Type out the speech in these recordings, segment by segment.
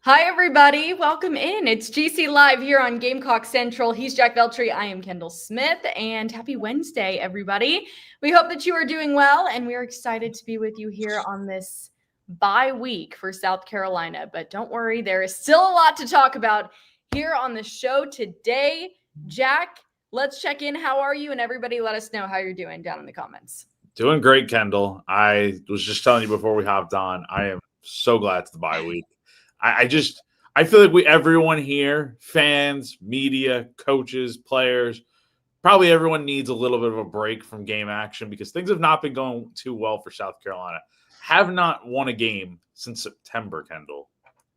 Hi, everybody. Welcome in. It's GC Live here on Gamecock Central. He's Jack Veltri. I am Kendall Smith. And happy Wednesday, everybody. We hope that you are doing well, and we are excited to be with you here on this bye week for South Carolina. But don't worry, there is still a lot to talk about here on the show today. Jack, let's check in. How are you? And everybody, let us know how you're doing down in the comments. Doing great, Kendall. I was just telling you before we hopped on, I am so glad it's the bye week. I feel like everyone here, fans, media, coaches, players, probably everyone needs a little bit of a break from game action because things have not been going too well for South Carolina. Have not won a game since September, Kendall,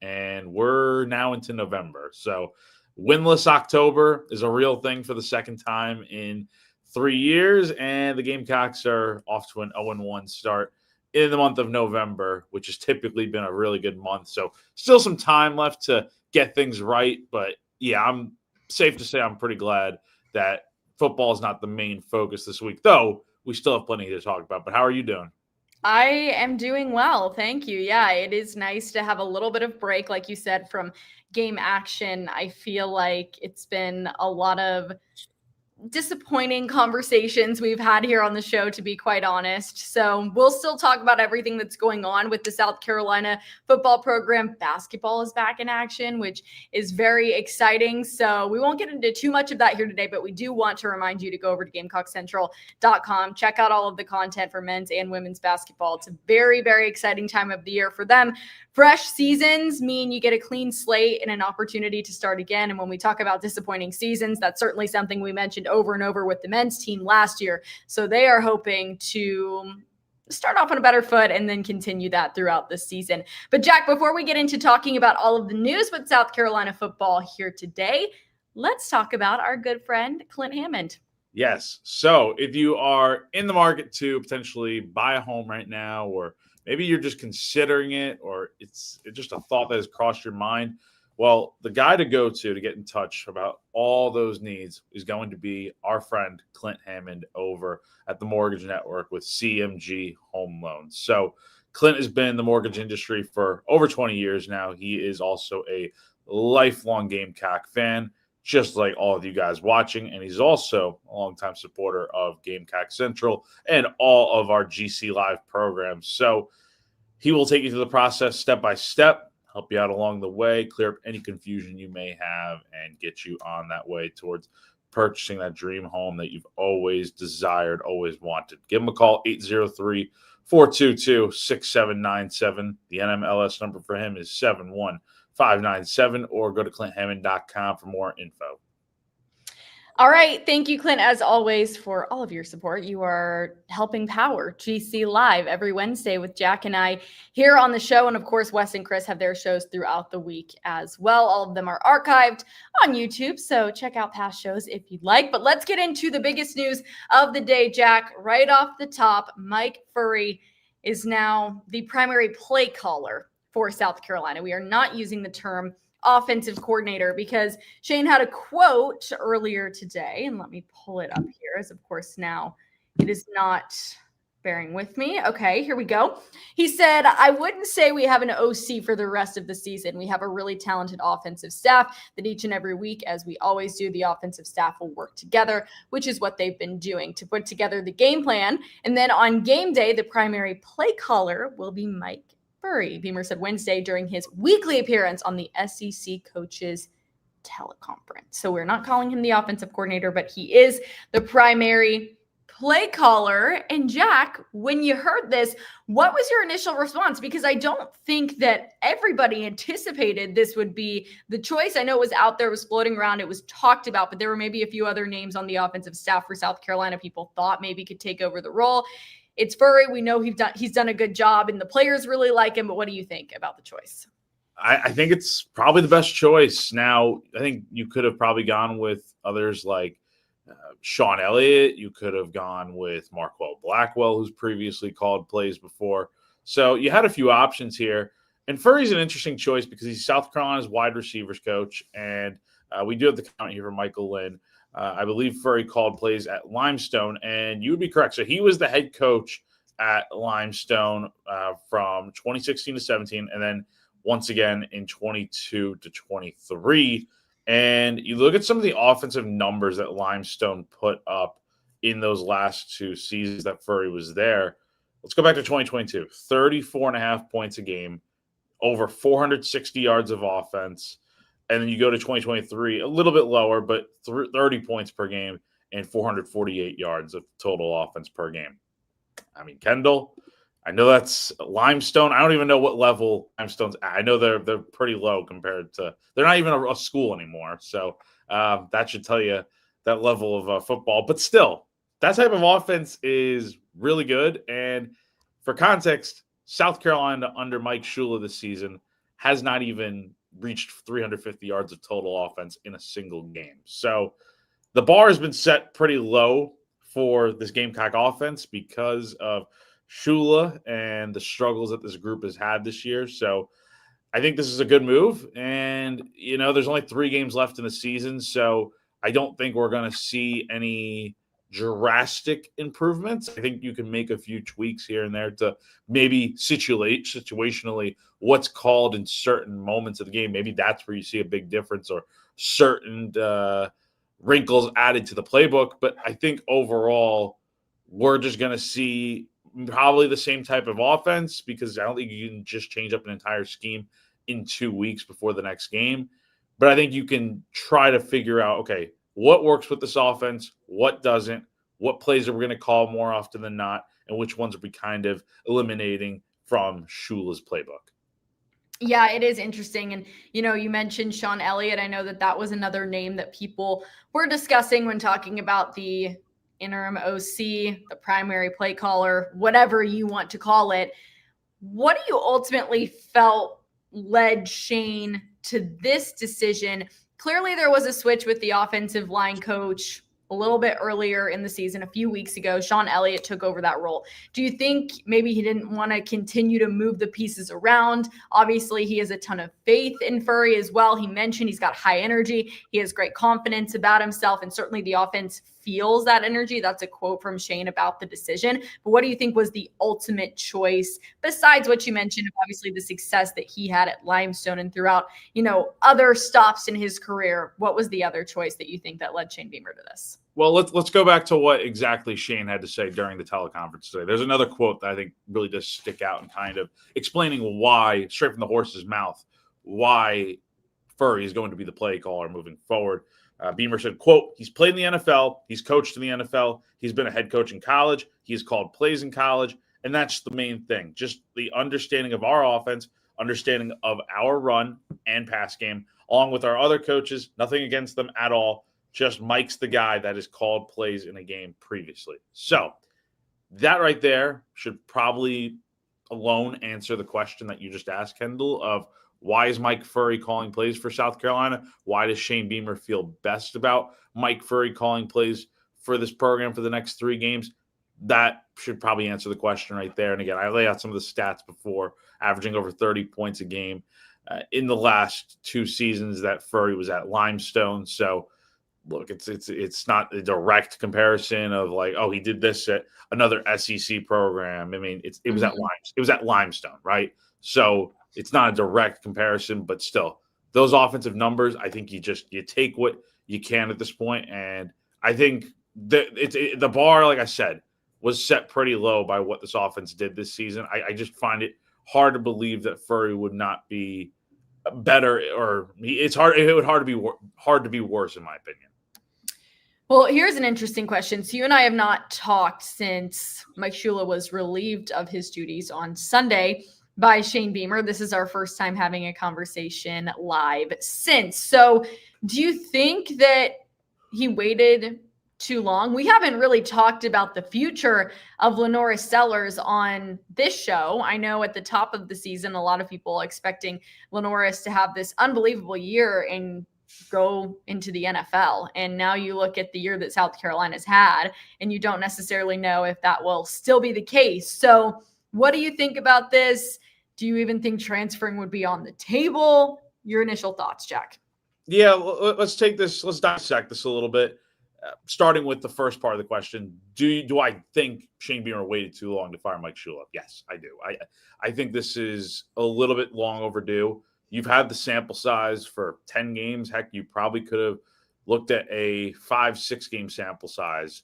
and we're now into November. So winless October is a real thing for the second time in 3 years, and the Gamecocks are off to an 0-1 start in the month of November, which has typically been a really good month. So still some time left to get things right. But yeah, I'm safe to say I'm pretty glad that football is not the main focus this week, though we still have plenty to talk about. But how are you doing? I am doing well. Thank you. Yeah, it is nice to have a little bit of break, like you said, from game action. I feel like it's been a lot of disappointing conversations we've had here on the show, to be quite honest. So we'll still talk about everything that's going on with the South Carolina football program. Basketball is back in action, which is very exciting. So we won't get into too much of that here today, but we do want to remind you to go over to GamecockCentral.com. Check out all of the content for men's and women's basketball. It's a very, very exciting time of the year for them. Fresh seasons mean you get a clean slate and an opportunity to start again. And when we talk about disappointing seasons, that's certainly something we mentioned over and over with the men's team last year. So they are hoping to start off on a better foot and then continue that throughout the season. But Jack, before we get into talking about all of the news with South Carolina football here today, let's talk about our good friend, Clint Hammond. Yes. So if you are in the market to potentially buy a home right now, or maybe you're just considering it, or it's just a thought that has crossed your mind, well, the guy to go to get in touch about all those needs is going to be our friend Clint Hammond over at the Mortgage Network with CMG Home Loans. So Clint has been in the mortgage industry for over 20 years now. He is also a lifelong Gamecock fan, just like all of you guys watching. And he's also a longtime supporter of Gamecock Central and all of our GC Live programs. So he will take you through the process step by step, help you out along the way, clear up any confusion you may have, and get you on that way towards purchasing that dream home that you've always desired, always wanted. Give him a call, 803-422-6797. The NMLS number for him is 71597, or go to clinthammond.com for more info. All right. Thank you, Clint, as always, for all of your support. You are helping power GC Live every Wednesday with Jack and I here on the show. And of course, Wes and Chris have their shows throughout the week as well. All of them are archived on YouTube, so check out past shows if you'd like. But let's get into the biggest news of the day, Jack. Right off the top, Mike Furrey is now the primary play caller for South Carolina. We are not using the term offensive coordinator because Shane had a quote earlier today, and let me pull it up here, as of course now it is not bearing with me. Okay, here we go. He said, "I wouldn't say we have an OC for the rest of the season. We have a really talented offensive staff that each and every week, as we always do, the offensive staff will work together," which is what they've been doing to put together the game plan. And then on game day, the primary play caller will be Mike Furrey, Beamer said Wednesday during his weekly appearance on the SEC Coaches Teleconference. So we're not calling him the offensive coordinator, but he is the primary play caller. And Jack, when you heard this, what was your initial response? Because I don't think that everybody anticipated this would be the choice. I know it was out there, it was floating around, it was talked about, but there were maybe a few other names on the offensive staff for South Carolina people thought maybe could take over the role. It's Furrey. We know he's done a good job, and the players really like him. But what do you think about the choice? I think it's probably the best choice. Now, I think you could have probably gone with others like Sean Elliott. You could have gone with Marquell Blackwell, who's previously called plays before. So you had a few options here. And Furrey's an interesting choice because he's South Carolina's wide receivers coach. And we do have the comment here from Michael Lynn. I believe Furrey called plays at Limestone, and you would be correct. So he was the head coach at Limestone from 2016 to 17, and then once again in 22 to 23. And you look at some of the offensive numbers that Limestone put up in those last 2 seasons that Furrey was there. Let's go back to 2022, 34.5 points a game, over 460 yards of offense. And then you go to 2023, a little bit lower, but 30 points per game and 448 yards of total offense per game. I mean, Kendall, I know that's Limestone. I don't even know what level Limestone's at. I know they're pretty low compared to – they're not even a school anymore. So that should tell you that level of football. But still, that type of offense is really good. And for context, South Carolina under Mike Shula this season has not even reached 350 yards of total offense in a single game. So the bar has been set pretty low for this Gamecock offense because of Shula and the struggles that this group has had this year. So I think this is a good move. And, you know, there's only 3 games left in the season. So I don't think we're going to see any drastic improvements. I think you can make a few tweaks here and there to maybe situationally what's called in certain moments of the game. Maybe that's where you see a big difference or certain wrinkles added to the playbook. But I think overall, we're just going to see probably the same type of offense because I don't think you can just change up an entire scheme in 2 weeks before the next game. But I think you can try to figure out, okay, what works with this offense, what doesn't, what plays are we going to call more often than not, and which ones are we kind of eliminating from Shula's playbook. Yeah, it is interesting. And, you know, you mentioned Sean Elliott. I know that was another name that people were discussing when talking about the interim OC, the primary play caller, whatever you want to call it. What do you ultimately felt led Shane to this decision? Clearly, there was a switch with the offensive line coach a little bit earlier in the season, a few weeks ago. Sean Elliott took over that role. Do you think maybe he didn't want to continue to move the pieces around? Obviously, he has a ton of faith in Furrey as well. He mentioned he's got high energy. He has great confidence about himself, and certainly the offense feels that energy. That's a quote from Shane about the decision. But what do you think was the ultimate choice besides what you mentioned, obviously the success that he had at Limestone and throughout, you know, other stops in his career? What was the other choice that you think that led Shane Beamer to this? Well, let's go back to what exactly Shane had to say during the teleconference today. There's another quote that I think really does stick out and kind of explaining why, straight from the horse's mouth, why Furrey is going to be the play caller moving forward. Beamer said, quote, he's played in the NFL. He's coached in the NFL. He's been a head coach in college. He's called plays in college. And that's the main thing. Just the understanding of our offense, understanding of our run and pass game, along with our other coaches. Nothing against them at all. Just Mike's the guy that has called plays in a game previously. So that right there should probably alone answer the question that you just asked, Kendall, of why is Mike Furrey calling plays for South Carolina? Why does Shane Beamer feel best about Mike Furrey calling plays for this program for the next 3 games? That should probably answer the question right there. And again, I lay out some of the stats before, averaging over 30 points a game in the last 2 seasons that Furrey was at Limestone. So look, it's not a direct comparison of like, oh, he did this at another SEC program. I mean, it was at Limestone, right? So it's not a direct comparison, but still, those offensive numbers, I think you take what you can at this point, and I think the bar, like I said, was set pretty low by what this offense did this season. I just find it hard to believe that Furrey would not be better, or it's hard. It would hard to be worse, in my opinion. Well, here's an interesting question. So you and I have not talked since Mike Shula was relieved of his duties on Sunday by Shane Beamer. This is our first time having a conversation live since. So do you think that he waited too long? We haven't really talked about the future of Lenoris Sellers on this show. I know at the top of the season, a lot of people expecting Lenoris to have this unbelievable year and go into the NFL. And now you look at the year that South Carolina's had, and you don't necessarily know if that will still be the case. So what do you think about this? Do you even think transferring would be on the table? Your initial thoughts, Jack? Yeah, let's take this. Let's dissect this a little bit. starting with the first part of the question, do I think Shane Beamer waited too long to fire Mike Shula? Yes, I do. I think this is a little bit long overdue. You've had the sample size for 10 games. Heck, you probably could have looked at a 5-6 game sample size.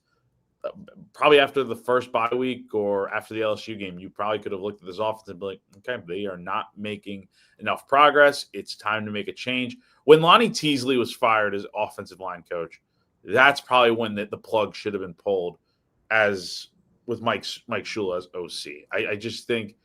Probably after the first bye week or after the LSU game, you probably could have looked at this offense and be like, okay, they are not making enough progress. It's time to make a change. When Lonnie Teasley was fired as offensive line coach, that's probably when the plug should have been pulled as with Mike Shula as OC. I just think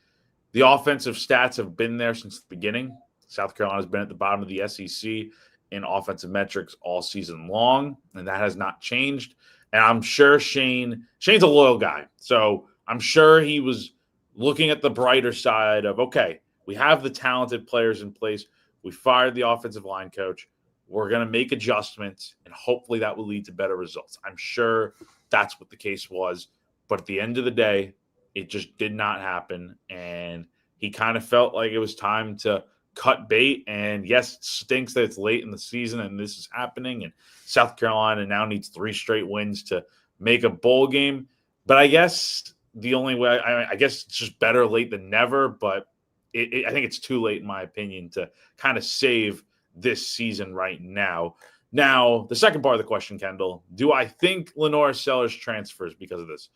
the offensive stats have been there since the beginning. South Carolina's been at the bottom of the SEC in offensive metrics all season long, and that has not changed. And I'm sure Shane's a loyal guy. So I'm sure he was looking at the brighter side of, okay, we have the talented players in place. We fired the offensive line coach. We're going to make adjustments, and hopefully that will lead to better results. I'm sure that's what the case was. But at the end of the day, it just did not happen. And he kind of felt like it was time to cut bait. And yes, it stinks that it's late in the season and this is happening. And South Carolina now needs 3 straight wins to make a bowl game. But I guess the only way, I guess it's just better late than never. But I think it's too late, in my opinion, to kind of save this season right now. Now, the second part of the question, Kendall, do I think Lenore Sellers transfers because of this?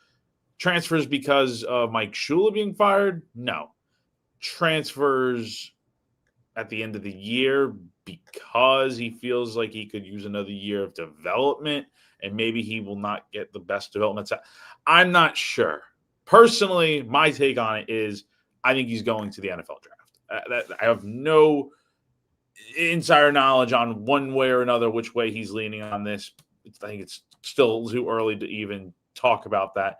Transfers because of Mike Shula being fired? No. Transfers at the end of the year because he feels like he could use another year of development and maybe he will not get the best development. I'm not sure. Personally, my take on it is I think he's going to the NFL draft. I have no insider knowledge on one way or another which way he's leaning on this. I think it's still too early to even talk about that.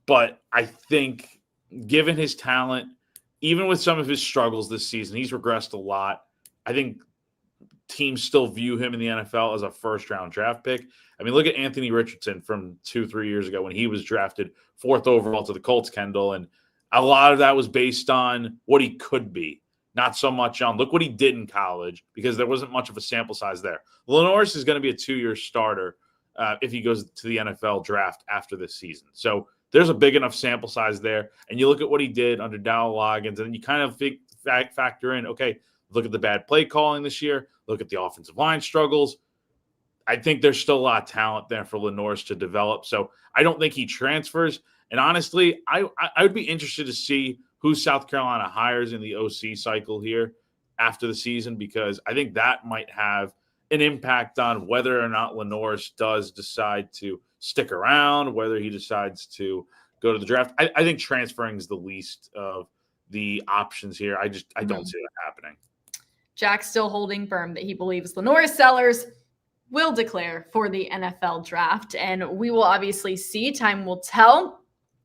But I think given his talent, even with some of his struggles this season, he's regressed a lot. I think teams still view him in the NFL as a first-round draft pick. I mean, look at Anthony Richardson from 2-3 years ago when he was drafted 4th overall to the Colts, Kendall, and a lot of that was based on what he could be, not so much on look what he did in college because there wasn't much of a sample size there. Lenoris is going to be a 2-year starter if he goes to the NFL draft after this season. So there's a big enough sample size there. And you look at what he did under Dowell Loggins, and you kind of factor in, okay, look at the bad play calling this year. Look at the offensive line struggles. I think there's still a lot of talent there for Lenoris to develop. So I don't think he transfers. And honestly, I would be interested to see who South Carolina hires in the OC cycle here after the season, because I think that might have an impact on whether or not Lenoris does decide to stick around, whether he decides to go to the draft. I think transferring is the least of the options here. I don't see that happening. Jack's still holding firm that he believes Lenore Sellers will declare for the NFL draft, and we will obviously see. Time will tell.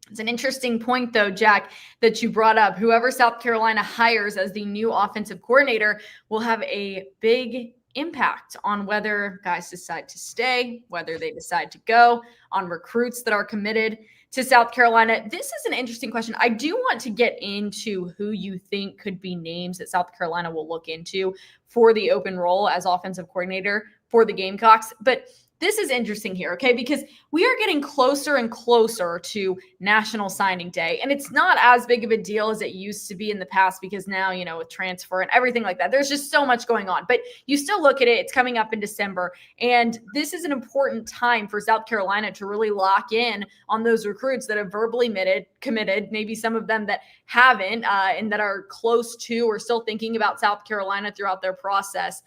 It's an interesting point, though, Jack, that you brought up. Whoever South Carolina hires as the new offensive coordinator will have a big impact on whether guys decide to stay, whether they decide to go, on recruits that are committed to South Carolina. This is an interesting question. I do want to get into who you think could be names that South Carolina will look into for the open role as offensive coordinator for the Gamecocks. But this is interesting here, okay? Because we are getting closer and closer to National Signing Day. And it's not as big of a deal as it used to be in the past because now, with transfer and everything like that, there's just so much going on. But you still look at it, it's coming up in December. And this is an important time for South Carolina to really lock in on those recruits that have verbally committed, maybe some of them that haven't and that are close to or still thinking about South Carolina throughout their process.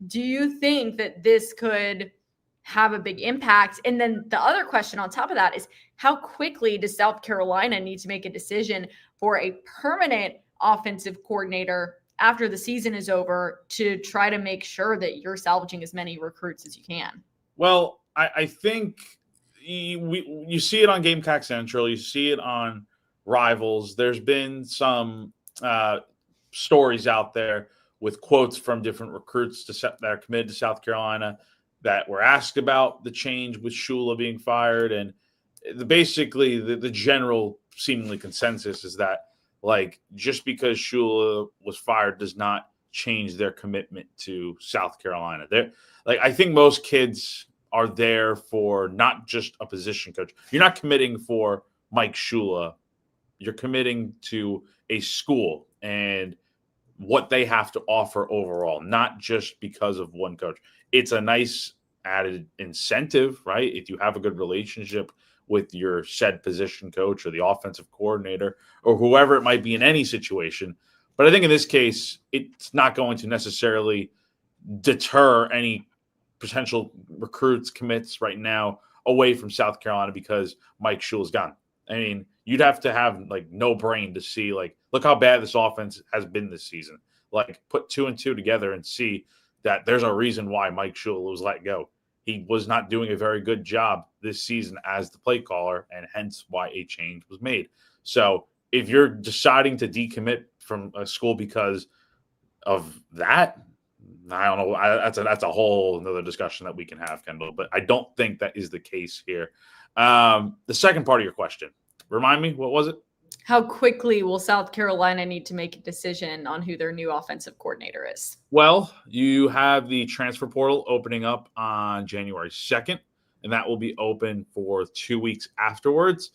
Do you think that this could have a big impact? And then the other question on top of that is, how quickly does South Carolina need to make a decision for a permanent offensive coordinator after the season is over to try to make sure that you're salvaging as many recruits as you can? Well, I think you see it on Gamecock Central. You see it on Rivals. There's been some stories out there with quotes from different recruits that are committed to South Carolina that were asked about the change with Shula being fired. And basically the general seemingly consensus is that, just because Shula was fired does not change their commitment to South Carolina. I think most kids are there for not just a position coach. You're not committing for Mike Shula. You're committing to a school and what they have to offer overall, not just because of one coach. It's a nice added incentive, right? If you have a good relationship with your said position coach or the offensive coordinator or whoever it might be in any situation. But I think in this case, it's not going to necessarily deter any potential recruits, commits right now away from South Carolina because Mike Shula's gone. I mean, you'd have to have like no brain to see like, look how bad this offense has been this season. Like put 2 and 2 together and see that there's a reason why Mike Shula was let go. He was not doing a very good job this season as the play caller, and hence why a change was made. So if you're deciding to decommit from a school because of that, I don't know. That's a whole another discussion that we can have, Kendall. But I don't think that is the case here. The second part of your question, remind me, what was it? How quickly will South Carolina need to make a decision on who their new offensive coordinator is? Well, you have the transfer portal opening up on January 2nd, and that will be open for 2 weeks afterwards.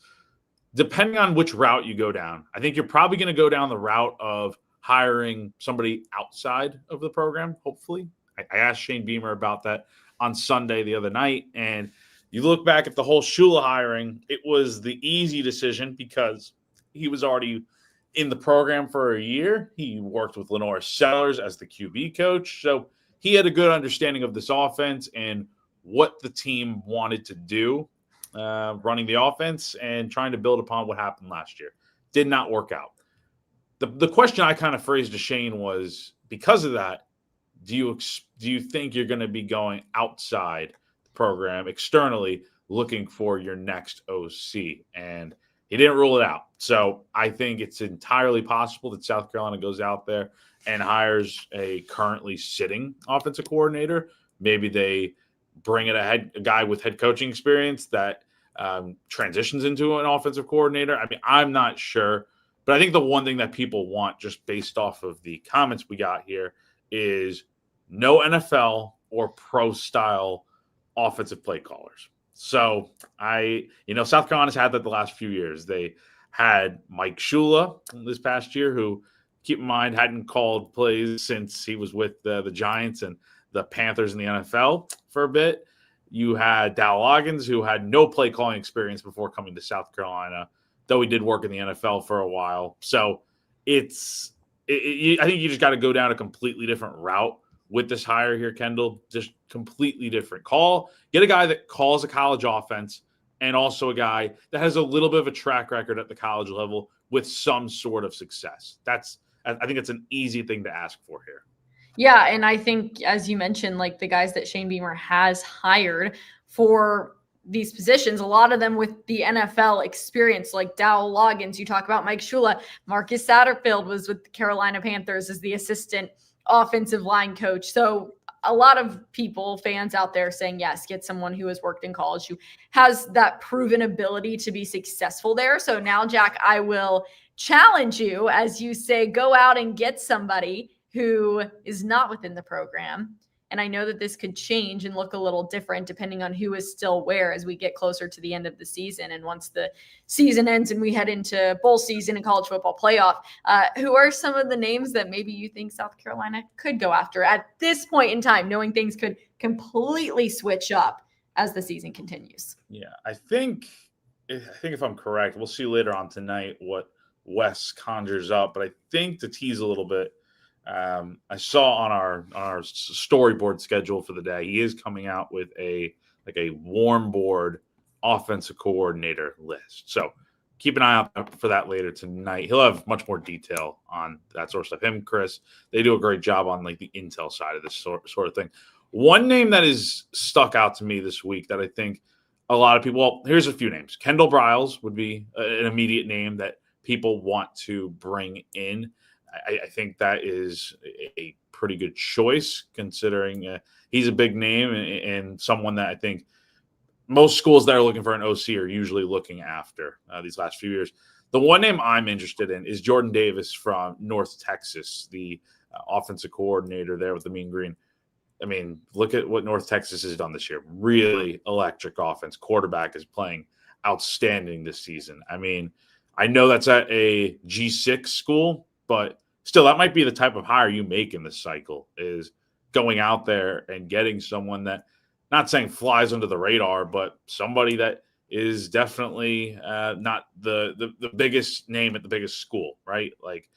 Depending on which route you go down, I think you're probably going to go down the route of hiring somebody outside of the program, hopefully. I asked Shane Beamer about that on Sunday the other night, and you look back at the whole Shula hiring, it was the easy decision because he was already in the program for a year. He worked with Lenore Sellers as the QB coach, so he had a good understanding of this offense and what the team wanted to do, running the offense and trying to build upon what happened last year. Did not work out. The question I kind of phrased to Shane was, because of that, do you think you're going to be going outside the program externally looking for your next OC? And he didn't rule it out. So I think it's entirely possible that South Carolina goes out there and hires a currently sitting offensive coordinator. Maybe they bring in a guy with head coaching experience that transitions into an offensive coordinator. I mean, I'm not sure. But I think the one thing that people want, just based off of the comments we got here, is no NFL or pro-style offensive play callers. So South Carolina's had that the last few years. They had Mike Shula this past year, who, keep in mind, hadn't called plays since he was with the Giants and the Panthers in the NFL for a bit. You had Dow Loggins, who had no play calling experience before coming to South Carolina, though he did work in the NFL for a while. So I think you just got to go down a completely different route with this hire here, Kendall. Just completely different. Get a guy that calls a college offense and also a guy that has a little bit of a track record at the college level with some sort of success. I think it's an easy thing to ask for here. Yeah, and I think, as you mentioned, like the guys that Shane Beamer has hired for these positions, a lot of them with the NFL experience, like Dow Loggins. You talk about Mike Shula. Marcus Satterfield was with the Carolina Panthers as the assistant offensive line coach. So a lot of people, fans out there saying, yes, get someone who has worked in college, who has that proven ability to be successful there. So now, Jack, I will challenge you, as you say, go out and get somebody who is not within the program. And I know that this could change and look a little different depending on who is still where as we get closer to the end of the season. And once the season ends and we head into bowl season and college football playoff, who are some of the names that maybe you think South Carolina could go after at this point in time, knowing things could completely switch up as the season continues? Yeah, I think if I'm correct, we'll see later on tonight what Wes conjures up. But I think, to tease a little bit, I saw on our storyboard schedule for the day, he is coming out with a warm board offensive coordinator list. So keep an eye out for that later tonight. He'll have much more detail on that sort of stuff. Him, Chris, they do a great job on like the intel side of this sort of thing. One name that is stuck out to me this week that I think a lot of people, well, here's a few names. Kendall Briles would be an immediate name that people want to bring in. I think that is a pretty good choice, considering he's a big name and someone that I think most schools that are looking for an OC are usually looking after these last few years. The one name I'm interested in is Jordan Davis from North Texas, the offensive coordinator there with the Mean Green. I mean, look at what North Texas has done this year. Really electric offense. Quarterback is playing outstanding this season. I mean, I know that's at a G6 school, but still, that might be the type of hire you make in this cycle, is going out there and getting someone that, not saying flies under the radar, but somebody that is definitely not the biggest name at the biggest school, right? Like,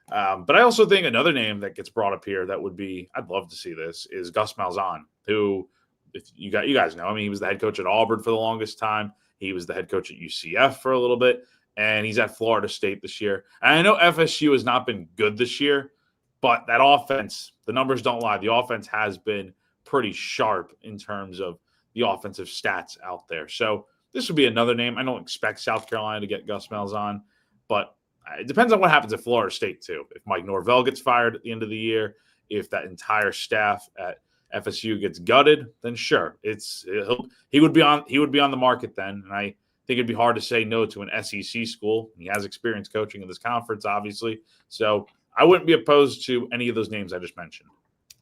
but I also think another name that gets brought up here that would be, I'd love to see this, is Gus Malzahn, who, if you guys know, I mean, he was the head coach at Auburn for the longest time. He was the head coach at UCF for a little bit, and he's at Florida State this year. And I know FSU has not been good this year, but that offense, the numbers don't lie. The offense has been pretty sharp in terms of the offensive stats out there. So this would be another name. I don't expect South Carolina to get Gus Malzahn, but it depends on what happens at Florida State too. If Mike Norvell gets fired at the end of the year, if that entire staff at FSU gets gutted, then sure, he would be on the market then. And I think it'd be hard to say no to an SEC school. He has experience coaching in this conference, obviously. So I wouldn't be opposed to any of those names I just mentioned.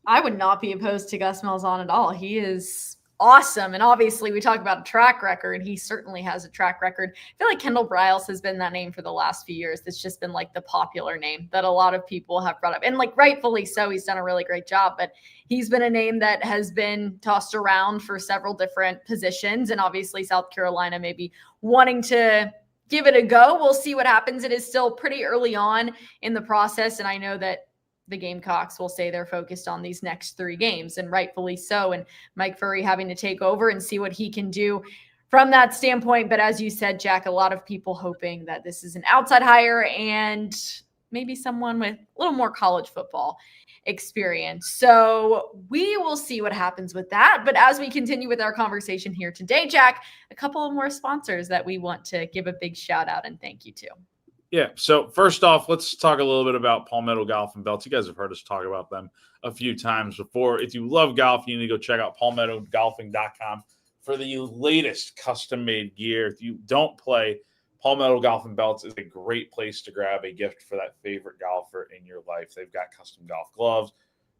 I would not be opposed to Gus Malzahn at all. He is awesome. And obviously we talk about a track record. He certainly has a track record. I feel like Kendall Briles has been that name for the last few years. It's just been like the popular name that a lot of people have brought up. And like rightfully so, he's done a really great job, but he's been a name that has been tossed around for several different positions. And obviously South Carolina maybe wanting to give it a go. We'll see what happens. It is still pretty early on in the process. And I know that the Gamecocks will say they're focused on these next 3 games, and rightfully so. And Mike Furrey having to take over and see what he can do from that standpoint. But as you said, Jack, a lot of people hoping that this is an outside hire and maybe someone with a little more college football experience. So we will see what happens with that. But as we continue with our conversation here today, Jack, a couple of more sponsors that we want to give a big shout out and thank you to. Yeah. So first off, let's talk a little bit about Palmetto Golf and Belts. You guys have heard us talk about them a few times before. If you love golf, you need to go check out PalmettoGolfing.com for the latest custom-made gear. If you don't play, Palmetto Golf and Belts is a great place to grab a gift for that favorite golfer in your life. They've got custom golf gloves,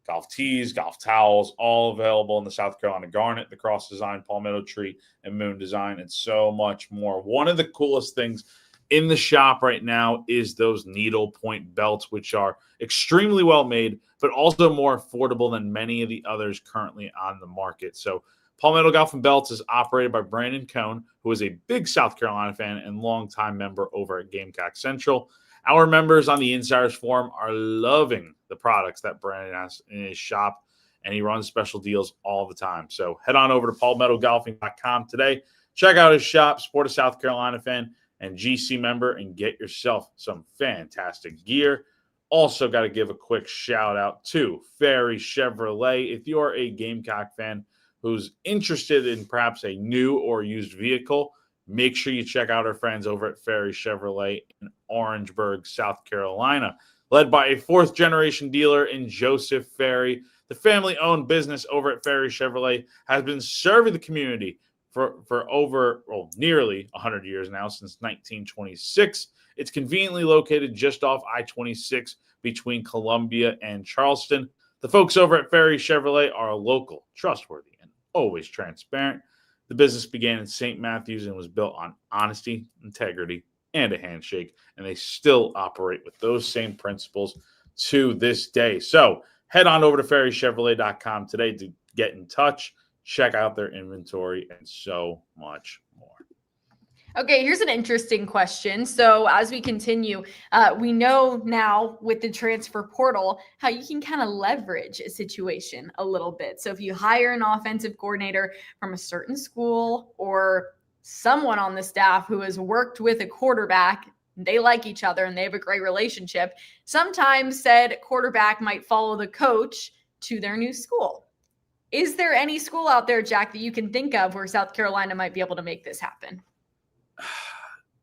golf tees, golf towels, all available in the South Carolina Garnet, the Cross Design, Palmetto Tree, and Moon Design, and so much more. One of the coolest things in the shop right now is those needle point belts, which are extremely well made, but also more affordable than many of the others currently on the market. So Palmetto Golf and Belts is operated by Brandon Cohn, who is a big South Carolina fan and longtime member over at Gamecock Central. Our members on the Insiders Forum are loving the products that Brandon has in his shop, and he runs special deals all the time. So head on over to PalmettoGolfing.com today. Check out his shop, support a South Carolina fan and GC member, and get yourself some fantastic gear. Also got to give a quick shout out to Furrey Chevrolet. If you're a Gamecock fan who's interested in perhaps a new or used vehicle, make sure you check out our friends over at Furrey Chevrolet in Orangeburg, South Carolina. Led by a 4th-generation dealer in Joseph Furrey, the family-owned business over at Furrey Chevrolet has been serving the community for over nearly 100 years now, since 1926. It's conveniently located just off I-26 between Columbia and Charleston. The folks over at Furrey Chevrolet are local, trustworthy, and always transparent. The business began in St. Matthews and was built on honesty, integrity, and a handshake, and they still operate with those same principles to this day. So head on over to FurreyChevrolet.com today to get in touch. Check out their inventory and so much more. Okay, here's an interesting question. So as we continue, we know now with the transfer portal how you can kind of leverage a situation a little bit. So if you hire an offensive coordinator from a certain school or someone on the staff who has worked with a quarterback, they like each other and they have a great relationship, sometimes said quarterback might follow the coach to their new school. Is there any school out there, Jack, that you can think of where South Carolina might be able to make this happen?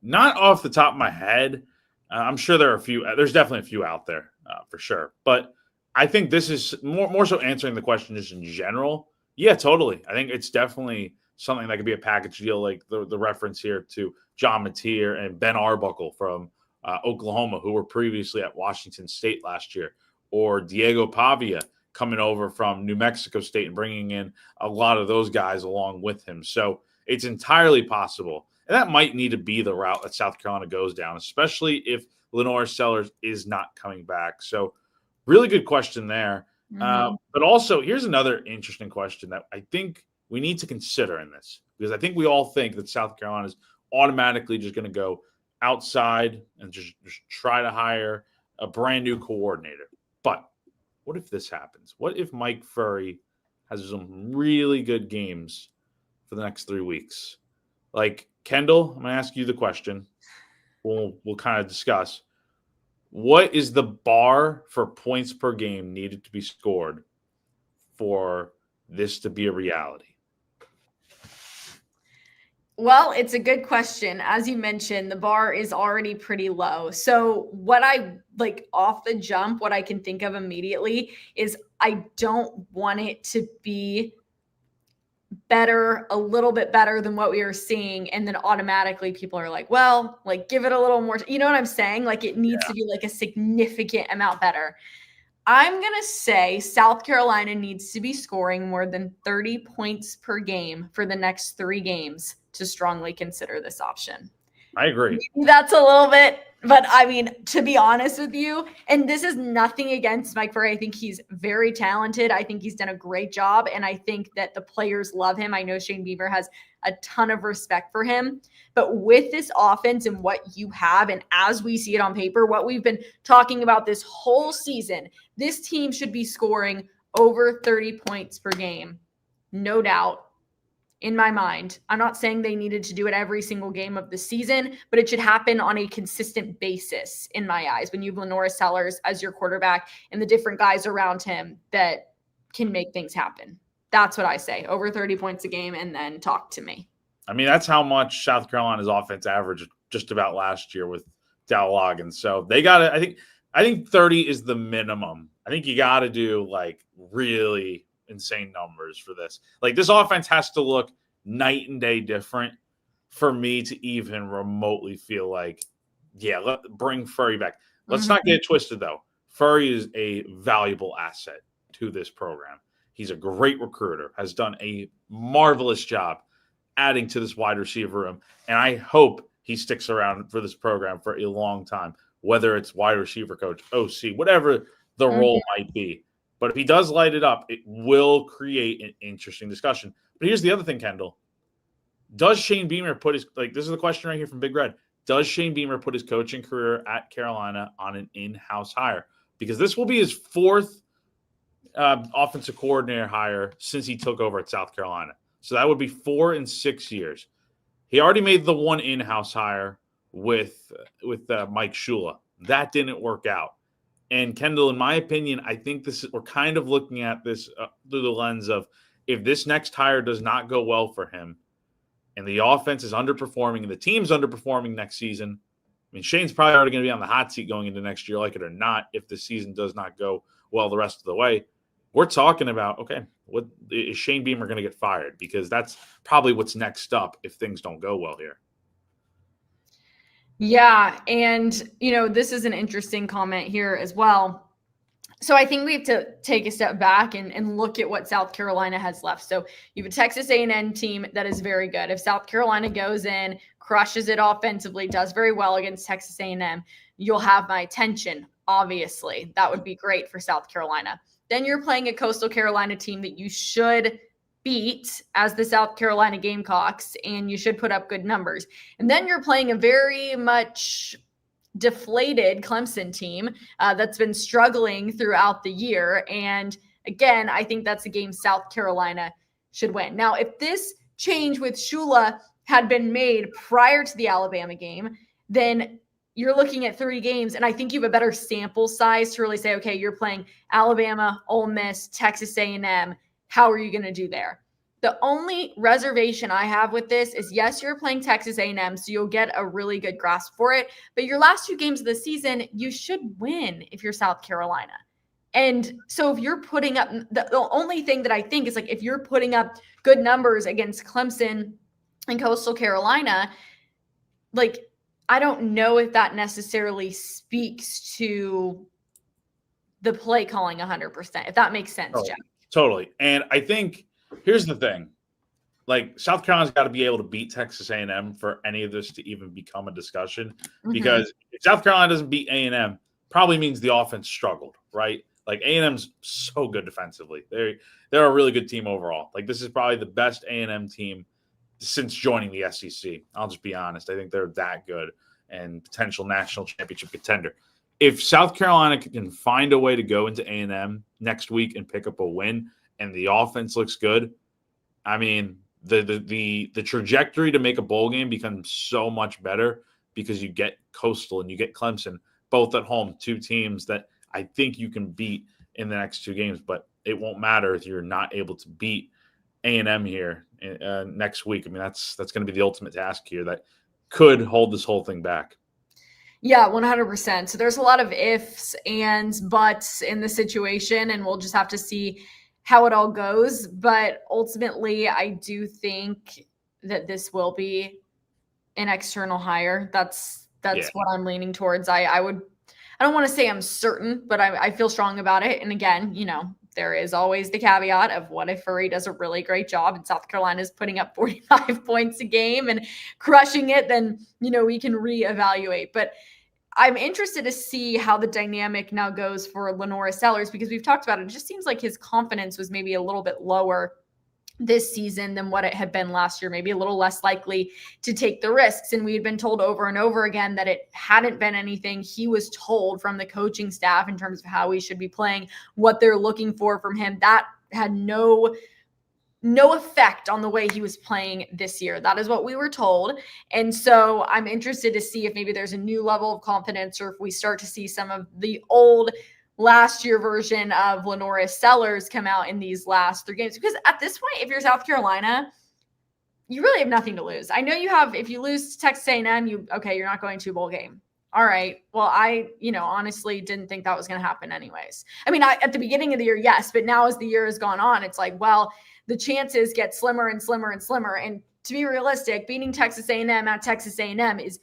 Not off the top of my head. I'm sure there are a few. There's definitely a few out there for sure. But I think this is more so answering the question just in general. Yeah, totally. I think it's definitely something that could be a package deal, like the reference here to John Mateer and Ben Arbuckle from Oklahoma, who were previously at Washington State last year, or Diego Pavia coming over from New Mexico State and bringing in a lot of those guys along with him. So it's entirely possible. And that might need to be the route that South Carolina goes down, especially if Lenore Sellers is not coming back. So really good question there. But also, here's another interesting question that I think we need to consider in this, because I think we all think that South Carolina is automatically just going to go outside and just try to hire a brand new coordinator. But what if this happens? What if Mike Furrey has some really good games for the next 3 weeks? Like, Kendall, I'm going to ask you the question. We'll kind of discuss. What is the bar for points per game needed to be scored for this to be a reality? Well, it's a good question. As you mentioned, the bar is already pretty low. So what I like off the jump, what I can think of immediately is I don't want it to be better, a little bit better than what we are seeing. And then automatically people are like, well, like give it a little more. You know what I'm saying? Like it needs to be like a significant amount better. I'm going to say South Carolina needs to be scoring more than 30 points per game for the next 3 games to strongly consider this option. I agree. Maybe that's a little bit, but I mean, to be honest with you, and this is nothing against Mike Furrey. I think he's very talented. I think he's done a great job. And I think that the players love him. I know Shane Beamer has a ton of respect for him. But with this offense and what you have, and as we see it on paper, what we've been talking about this whole season, this team should be scoring over 30 points per game. No doubt. In my mind, I'm not saying they needed to do it every single game of the season, but it should happen on a consistent basis in my eyes when you have Lenore Sellers as your quarterback and the different guys around him that can make things happen. That's what I say. Over 30 points a game, and then talk to me. I mean, that's how much South Carolina's offense averaged just about last year with Dow Loggins. So they got to, I think 30 is the minimum. I think you got to do like really insane numbers for this. Like this offense has to look night and day different for me to even remotely feel like, yeah, bring Furrey back. Let's not get it twisted though. Furrey is a valuable asset to this program. He's a great recruiter, has done a marvelous job adding to this wide receiver room. And I hope he sticks around for this program for a long time, whether it's wide receiver coach, OC, whatever the role might be. But if he does light it up, it will create an interesting discussion. But here's the other thing, Kendall. Does Shane Beamer put his, like, this is the question right here from Big Red. Does Shane Beamer put his coaching career at Carolina on an in-house hire? Because this will be his 4th offensive coordinator hire since he took over at South Carolina. So that would be 4 in 6 years. He already made the one in-house hire with Mike Shula. That didn't work out. And Kendall, in my opinion, I think we're kind of looking at this through the lens of if this next hire does not go well for him and the offense is underperforming and the team's underperforming next season, I mean, Shane's probably already going to be on the hot seat going into next year, like it or not, if the season does not go well the rest of the way. We're talking about, okay, what is Shane Beamer going to get fired? Because that's probably what's next up if things don't go well here. Yeah. And, this is an interesting comment here as well. So I think we have to take a step back and look at what South Carolina has left. So you have a Texas A&M team that is very good. If South Carolina goes in, crushes it offensively, does very well against Texas A&M, you'll have my attention, obviously. That would be great for South Carolina. Then you're playing a Coastal Carolina team that you should beat as the South Carolina Gamecocks, and you should put up good numbers. And then you're playing a very much deflated Clemson team that's been struggling throughout the year. And again, I think that's a game South Carolina should win. Now, if this change with Shula had been made prior to the Alabama game, then you're looking at 3 games, and I think you have a better sample size to really say, okay, you're playing Alabama, Ole Miss, Texas A&M. How are you going to do there? The only reservation I have with this is, yes, you're playing Texas A&M, so you'll get a really good grasp for it. But your last 2 games of the season, you should win if you're South Carolina. And so if you're putting up – the only thing that I think is, like, if you're putting up good numbers against Clemson and Coastal Carolina, like, I don't know if that necessarily speaks to the play calling 100%, if that makes sense, Jack. Totally. And I think here's the thing. Like, South Carolina's got to be able to beat Texas A&M for any of this to even become a discussion. Because if South Carolina doesn't beat A&M, probably means the offense struggled, right? Like, A&M's so good defensively. They're a really good team overall. Like, this is probably the best A&M team since joining the SEC. I'll just be honest. I think they're that good and potential national championship contender. If South Carolina can find a way to go into A&M next week and pick up a win, and the offense looks good, I mean, the trajectory to make a bowl game becomes so much better because you get Coastal and you get Clemson both at home, two teams that I think you can beat in the next two games. But it won't matter if you're not able to beat A&M here next week. I mean, that's going to be the ultimate task here that could hold this whole thing back. Yeah, 100%. So there's a lot of ifs, ands, buts in the situation, and we'll just have to see how it all goes. But ultimately, I do think that this will be an external hire. That's what I'm leaning towards. I don't want to say I'm certain, but I feel strong about it. And again, there is always the caveat of what if Furrey does a really great job and South Carolina is putting up 45 points a game and crushing it, then, we can reevaluate. But I'm interested to see how the dynamic now goes for Lenora Sellers, because we've talked about it. It just seems like his confidence was maybe a little bit lower this season than what it had been last year, maybe a little less likely to take the risks. And we had been told over and over again that it hadn't been anything he was told from the coaching staff in terms of how he should be playing, what they're looking for from him. That had no effect on the way he was playing this year. That is what we were told. And so I'm interested to see if maybe there's a new level of confidence, or if we start to see some of the old last year version of Lenora Sellers come out in these last three games. Because at this point, if you're South Carolina, you really have nothing to lose. I know you have, if you lose to Texas A&M, you're not going to a bowl game. All right. Well, I, honestly didn't think that was going to happen anyways. I mean, at the beginning of the year, yes, but now as the year has gone on, it's like, well, the chances get slimmer and slimmer and slimmer. And to be realistic, beating Texas A&M at Texas A&M is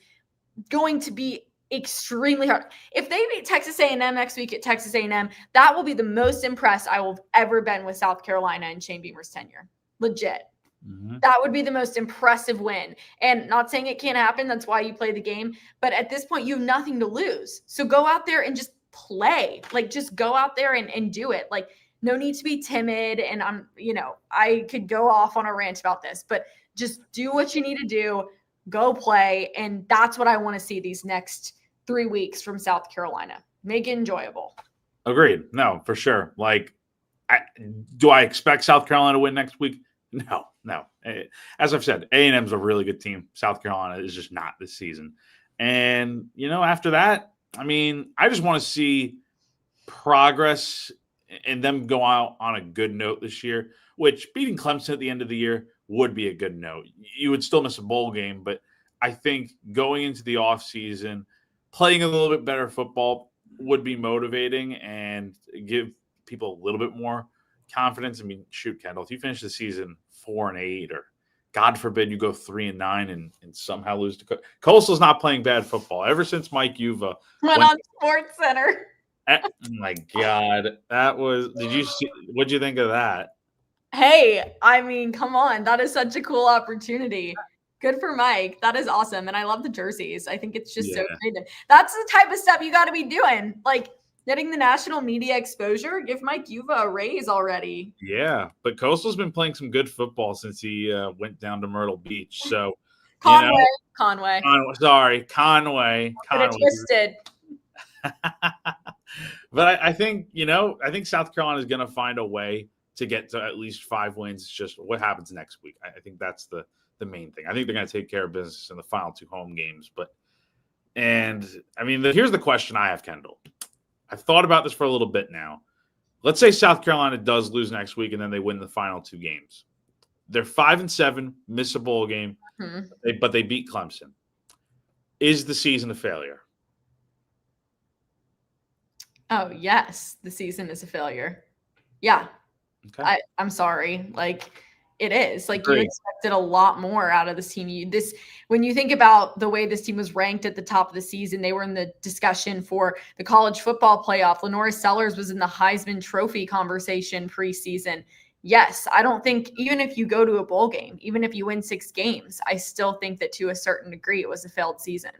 going to be extremely hard. If they beat Texas A&M next week at Texas A&M, that will be the most impressed I will have ever been with South Carolina in Shane Beamer's tenure. Legit. Mm-hmm. That would be the most impressive win. And not saying it can't happen. That's why you play the game. But at this point, you have nothing to lose. So go out there and just play. Like, just go out there and do it. Like, no need to be timid. And I could go off on a rant about this, but just do what you need to do. Go play. And that's what I want to see these next 3 weeks from South Carolina. Make it enjoyable. Agreed. No, for sure. Like, do I expect South Carolina to win next week? No. As I've said, A&M's a really good team. South Carolina is just not this season. And, after that, I mean, I just want to see progress and them go out on a good note this year, which beating Clemson at the end of the year would be a good note. You would still miss a bowl game, but I think going into the offseason, playing a little bit better football would be motivating and give people a little bit more confidence. I mean, shoot, Kendall, if you finish the season 4-8, or God forbid you go 3-9 and somehow lose to Coastal's not playing bad football ever since Mike Uva went on Sports Center. Oh my God, did you see? What'd you think of that? Hey, I mean, come on, that is such a cool opportunity. Good for Mike. That is awesome. And I love the jerseys. I think it's just so creative. That's the type of stuff you got to be doing. Like, getting the national media exposure. Give Mike Uva a raise already. Yeah, but Coastal's been playing some good football since he went down to Myrtle Beach. So Conway. Conway. Get it twisted. But I think South Carolina is going to find a way to get to at least 5 wins. It's just what happens next week. I think that's the main thing. I think they're going to take care of business in the final 2 home games. Here's the question I have, Kendall. I've thought about this for a little bit now. Let's say South Carolina does lose next week and then they win the final 2 games. They're 5-7, miss a bowl game, but they beat Clemson. Is the season a failure? Oh, yes. The season is a failure. Yeah. Okay. I'm sorry. Like, It is like you Agreed. expected a lot more out of this team. When you think about the way this team was ranked at the top of the season, they were in the discussion for the college football playoff. Lenora Sellers was in the Heisman Trophy conversation preseason. Yes, I don't think even if you go to a bowl game, even if you win 6 games, I still think that to a certain degree it was a failed season.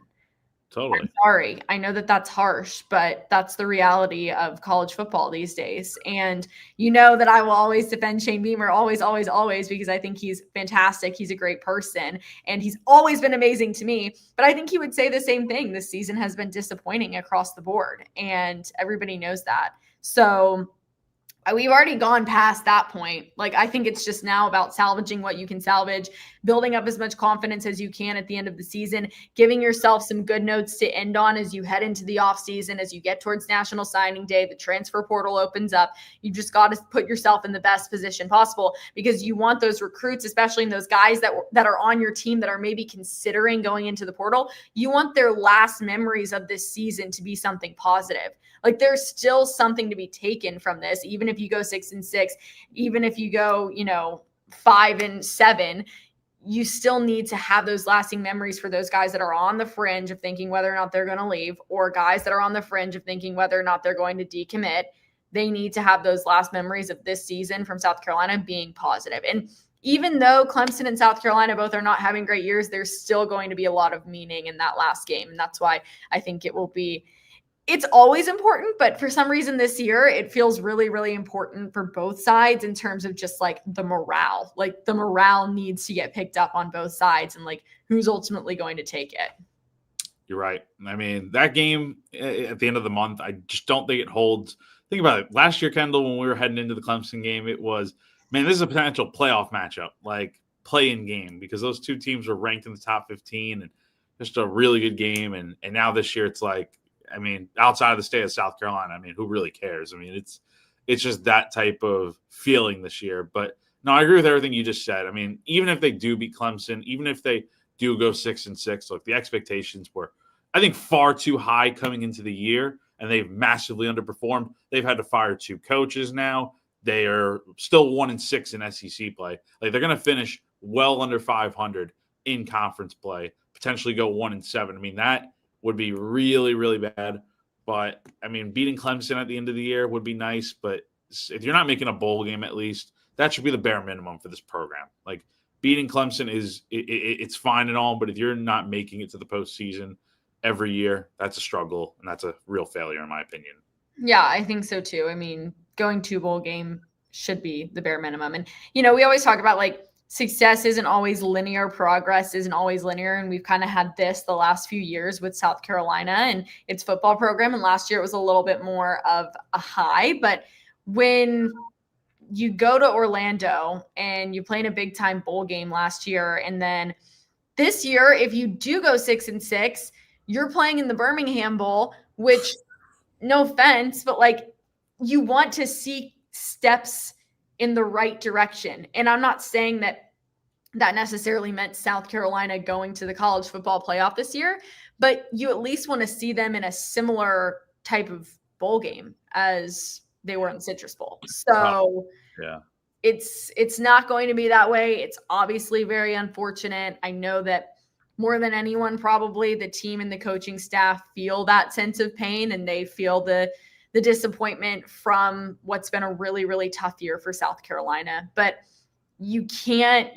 Totally. I'm sorry. I know that that's harsh, but that's the reality of college football these days. And you know that I will always defend Shane Beamer, always, always, always, because I think he's fantastic. He's a great person, and he's always been amazing to me. But I think he would say the same thing. This season has been disappointing across the board, and everybody knows that. So we've already gone past that point. Like, I think it's just now about salvaging what you can salvage, building up as much confidence as you can at the end of the season, giving yourself some good notes to end on as you head into the offseason, as you get towards National Signing Day, the transfer portal opens up. You just got to put yourself in the best position possible, because you want those recruits, especially in those guys that are on your team that are maybe considering going into the portal. You want their last memories of this season to be something positive. Like, there's still something to be taken from this, even if you go 6-6, even if you go, 5-7, you still need to have those lasting memories for those guys that are on the fringe of thinking whether or not they're going to leave, or guys that are on the fringe of thinking whether or not they're going to decommit. They need to have those last memories of this season from South Carolina being positive. And even though Clemson and South Carolina both are not having great years, there's still going to be a lot of meaning in that last game. And that's why I think it's always important, but for some reason this year, it feels really, really important for both sides in terms of just like the morale. Like, the morale needs to get picked up on both sides, and like who's ultimately going to take it. You're right. I mean, that game at the end of the month, I just don't think it holds. Think about it. Last year, Kendall, when we were heading into the Clemson game, it was, man, this is a potential playoff matchup, like play-in game, because those two teams were ranked in the top 15 and just a really good game. And now this year, it's like, I mean, outside of the state of South Carolina, I mean, who really cares? I mean, it's just that type of feeling this year. But no, I agree with everything you just said. I mean, even if they do beat Clemson, even if they do go 6-6, look, the expectations were, I think, far too high coming into the year, and they've massively underperformed. They've had to fire 2 coaches now. They are still 1-6 in SEC play. Like, they're going to finish well under 500 in conference play, potentially go 1-7. I mean, that would be really, really bad. But, I mean, beating Clemson at the end of the year would be nice. But if you're not making a bowl game, at least, that should be the bare minimum for this program. Like, beating Clemson it's fine and all, but if you're not making it to the postseason every year, that's a struggle, and that's a real failure, in my opinion. Yeah, I think so too. I mean, going to bowl game should be the bare minimum. And, we always talk about like success isn't always linear, progress isn't always linear. And we've kind of had this the last few years with South Carolina and its football program. And last year it was a little bit more of a high. But when you go to Orlando and you play in a big time bowl game last year, and then this year, if you do go 6-6, you're playing in the Birmingham Bowl, which, no offense, but like, you want to see steps in the right direction. And I'm not saying that necessarily meant South Carolina going to the college football playoff this year, but you at least want to see them in a similar type of bowl game as they were in the Citrus Bowl. So yeah, it's not going to be that way. It's obviously very unfortunate. I know that more than anyone, probably the team and the coaching staff feel that sense of pain, and they feel the disappointment from what's been a really, really tough year for South Carolina. But you can't,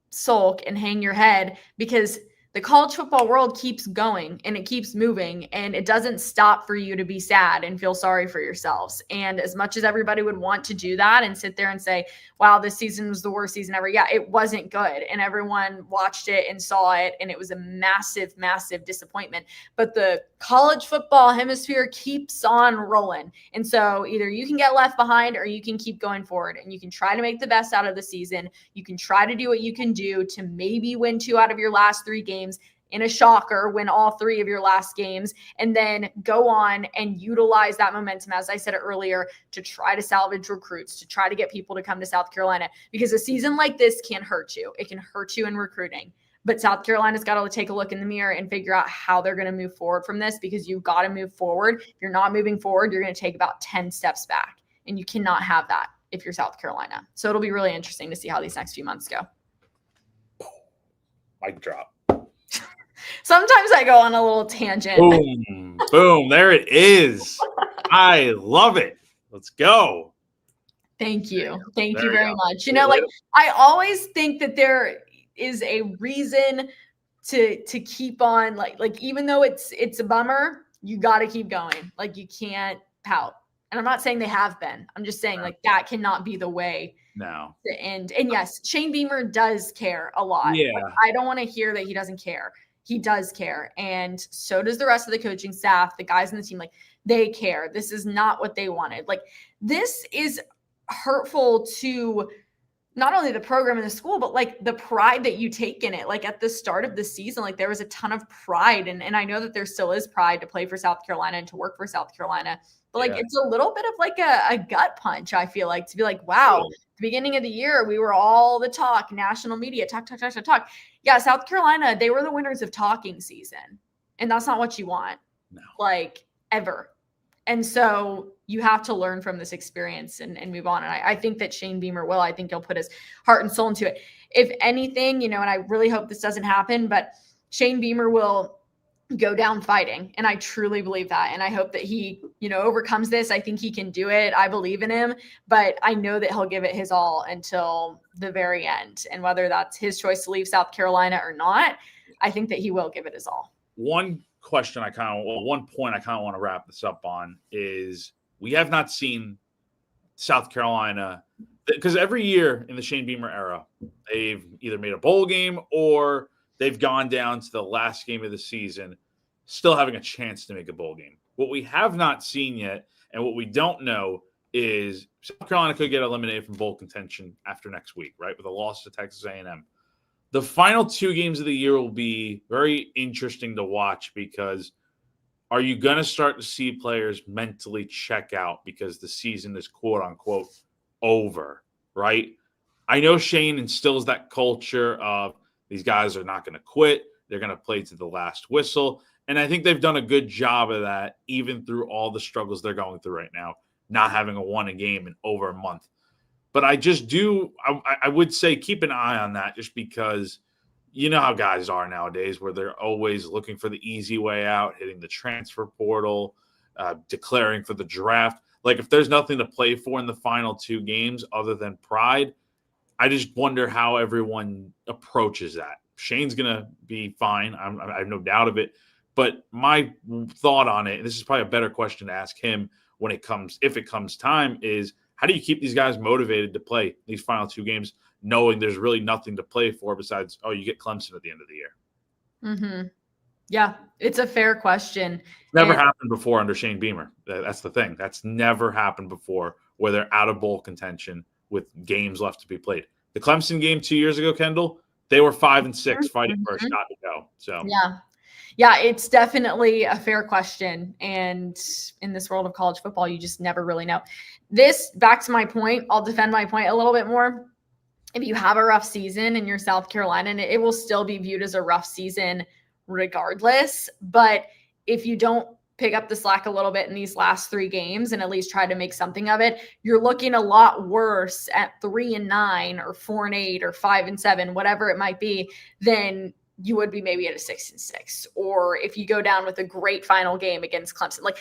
sulk and hang your head, because the college football world keeps going and it keeps moving, and it doesn't stop for you to be sad and feel sorry for yourselves. And as much as everybody would want to do that and sit there and say, wow, this season was the worst season ever. Yeah, it wasn't good. And everyone watched it and saw it, and it was a massive, massive disappointment. But the college football hemisphere keeps on rolling. And so either you can get left behind or you can keep going forward, and you can try to make the best out of the season. You can try to do what you can do to maybe win 2 out of your last 3 games. In a shocker, win all 3 of your last games, and then go on and utilize that momentum, as I said earlier, to try to salvage recruits, to try to get people to come to South Carolina, because a season like this can hurt you. It can hurt you in recruiting. But South Carolina's got to take a look in the mirror and figure out how they're going to move forward from this, because you've got to move forward. If you're not moving forward, you're going to take about 10 steps back, and you cannot have that. if you're South Carolina. So it'll be really interesting to see how these next few months go. Mic drop. Sometimes I go on a little tangent. Boom, boom. There it is. I love it. Let's go. Thank you. Thank There you we very go. much. You know, like I always think that there is a reason to keep on like even though it's a bummer, you got to keep going. Like you can't pout. And I'm not saying they have been. I'm just saying like that cannot be the way No. to end. And yes, Shane Beamer does care a lot. Yeah. Like, I don't want to hear that he doesn't care. He does care. And so does the rest of the coaching staff, the guys in the team. Like they care. This is not what they wanted. Like this is hurtful to not only the program and the school, but like the pride that you take in it. Like at the start of the season, like there was a ton of pride. And I know that there still is pride to play for South Carolina and to work for South Carolina. But like it's a little bit of like a gut punch, I feel like, to be like, wow, the beginning of the year, we were all the talk, national media, talk. Yeah, South Carolina, they were the winners of talking season. And that's not what you want. No. Like ever. And so you have to learn from this experience and move on. And I think that Shane Beamer will. I think he'll put his heart and soul into it. If anything, you know, and I really hope this doesn't happen, but Shane Beamer will go down fighting. And I truly believe that. And I hope that he, you know, overcomes this. I think he can do it. I believe in him, but I know that he'll give it his all until the very end. And whether that's his choice to leave South Carolina or not, I think that he will give it his all. One point I kind of want to wrap this up on is we have not seen South Carolina, because every year in the Shane Beamer era, they've either made a bowl game or they've gone down to the last game of the season, still having a chance to make a bowl game. What we have not seen yet, and what we don't know, is South Carolina could get eliminated from bowl contention after next week, right, with a loss to Texas A&M. The final 2 games of the year will be very interesting to watch, because are you going to start to see players mentally check out because the season is quote unquote over, right? I know Shane instills that culture of these guys are not going to quit. They're going to play to the last whistle. And I think they've done a good job of that, even through all the struggles they're going through right now, not having won a game in over a month. But I would say keep an eye on that, just because you know how guys are nowadays, where they're always looking for the easy way out, hitting the transfer portal, declaring for the draft. Like if there's nothing to play for in the final 2 games other than pride, I just wonder how everyone approaches that. Shane's going to be fine. I have no doubt of it. But my thought on it, and this is probably a better question to ask him if it comes time, is how do you keep these guys motivated to play these final 2 games, knowing there's really nothing to play for besides, you get Clemson at the end of the year? Mm-hmm. Yeah, it's a fair question. Never happened before under Shane Beamer. That's the thing. That's never happened before, where they're out of bowl contention with games left to be played. The Clemson game 2 years ago, Kendall, they were 5-6 fighting for a shot to go. So yeah, it's definitely a fair question. And in this world of college football, you just never really know. This, back to my point, I'll defend my point a little bit more. If you have a rough season and you're South Carolina, and it will still be viewed as a rough season regardless. But if you don't pick up the slack a little bit in these last 3 games and at least try to make something of it, you're looking a lot worse at 3-9 or 4-8 or 5-7, whatever it might be, than you would be maybe at a 6-6. Or if you go down with a great final game against Clemson. Like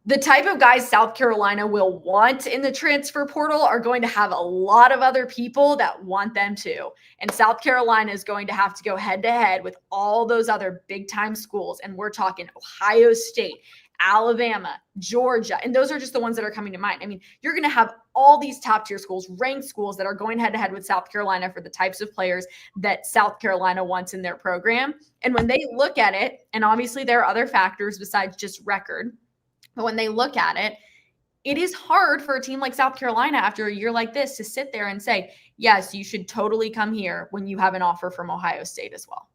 the type of guys South Carolina will want in the transfer portal are going to have a lot of other people that want them too. And South Carolina is going to have to go head to head with all those other big time schools. And we're talking Ohio State, Alabama, Georgia. And those are just the ones that are coming to mind. I mean, you're going to have all these top tier schools, ranked schools that are going head to head with South Carolina for the types of players that South Carolina wants in their program. And when they look at it, and obviously there are other factors besides just record, but when they look at it, it is hard for a team like South Carolina after a year like this to sit there and say, yes, you should totally come here when you have an offer from Ohio State as well.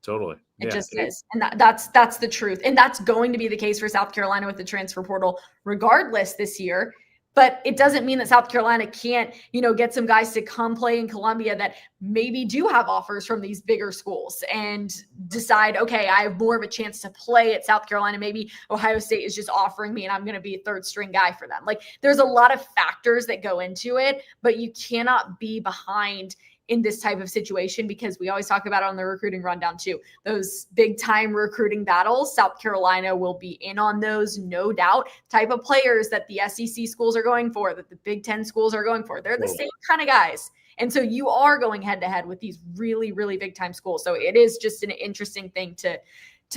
Totally. It just is. And that's the truth. And that's going to be the case for South Carolina with the transfer portal regardless this year. But it doesn't mean that South Carolina can't, get some guys to come play in Columbia that maybe do have offers from these bigger schools and decide, okay, I have more of a chance to play at South Carolina. Maybe Ohio State is just offering me and I'm going to be a third string guy for them. Like, there's a lot of factors that go into it, but you cannot be behind in this type of situation, because we always talk about it on the recruiting rundown too. Those big time recruiting battles, South Carolina will be in on those, no doubt. Type of players that the SEC schools are going for, that the Big Ten schools are going for, they're the same kind of guys. And so you are going head to head with these really, really big time schools. So it is just an interesting thing to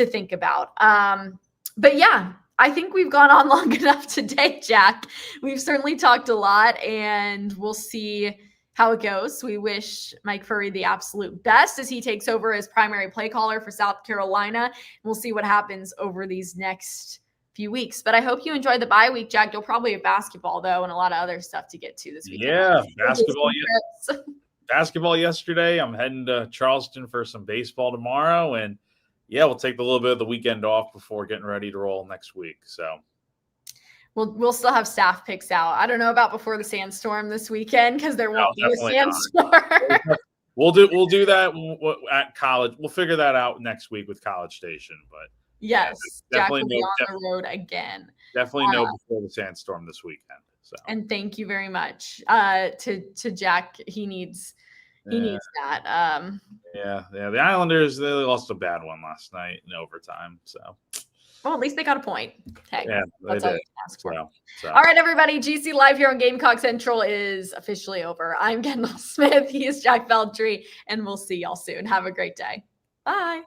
think about. But yeah, I think we've gone on long enough today, Jack. We've certainly talked a lot, and we'll see how it goes. We wish Mike Furrey the absolute best as he takes over as primary play caller for South Carolina. We'll see what happens over these next few weeks. But I hope you enjoyed the bye week, Jack. You'll probably have basketball, though, and a lot of other stuff to get to this weekend. Yeah, basketball yesterday. I'm heading to Charleston for some baseball tomorrow. And yeah, we'll take a little bit of the weekend off before getting ready to roll next week. So we'll still have staff picks out. I don't know about before the sandstorm this weekend, because there won't be a sandstorm. We'll do that at college. We'll figure that out next week with College Station. But yes, Jack will be on the road again. Definitely no before the sandstorm this weekend. So. And thank you very much to Jack. He needs that. Yeah. The Islanders, they lost a bad one last night in overtime. So. Well, at least they got a point. Hey, yeah, that's all you can ask for. So. All right, everybody. GC Live here on Gamecock Central is officially over. I'm Kendall Smith. He is Jack Veltri, and we'll see y'all soon. Have a great day. Bye.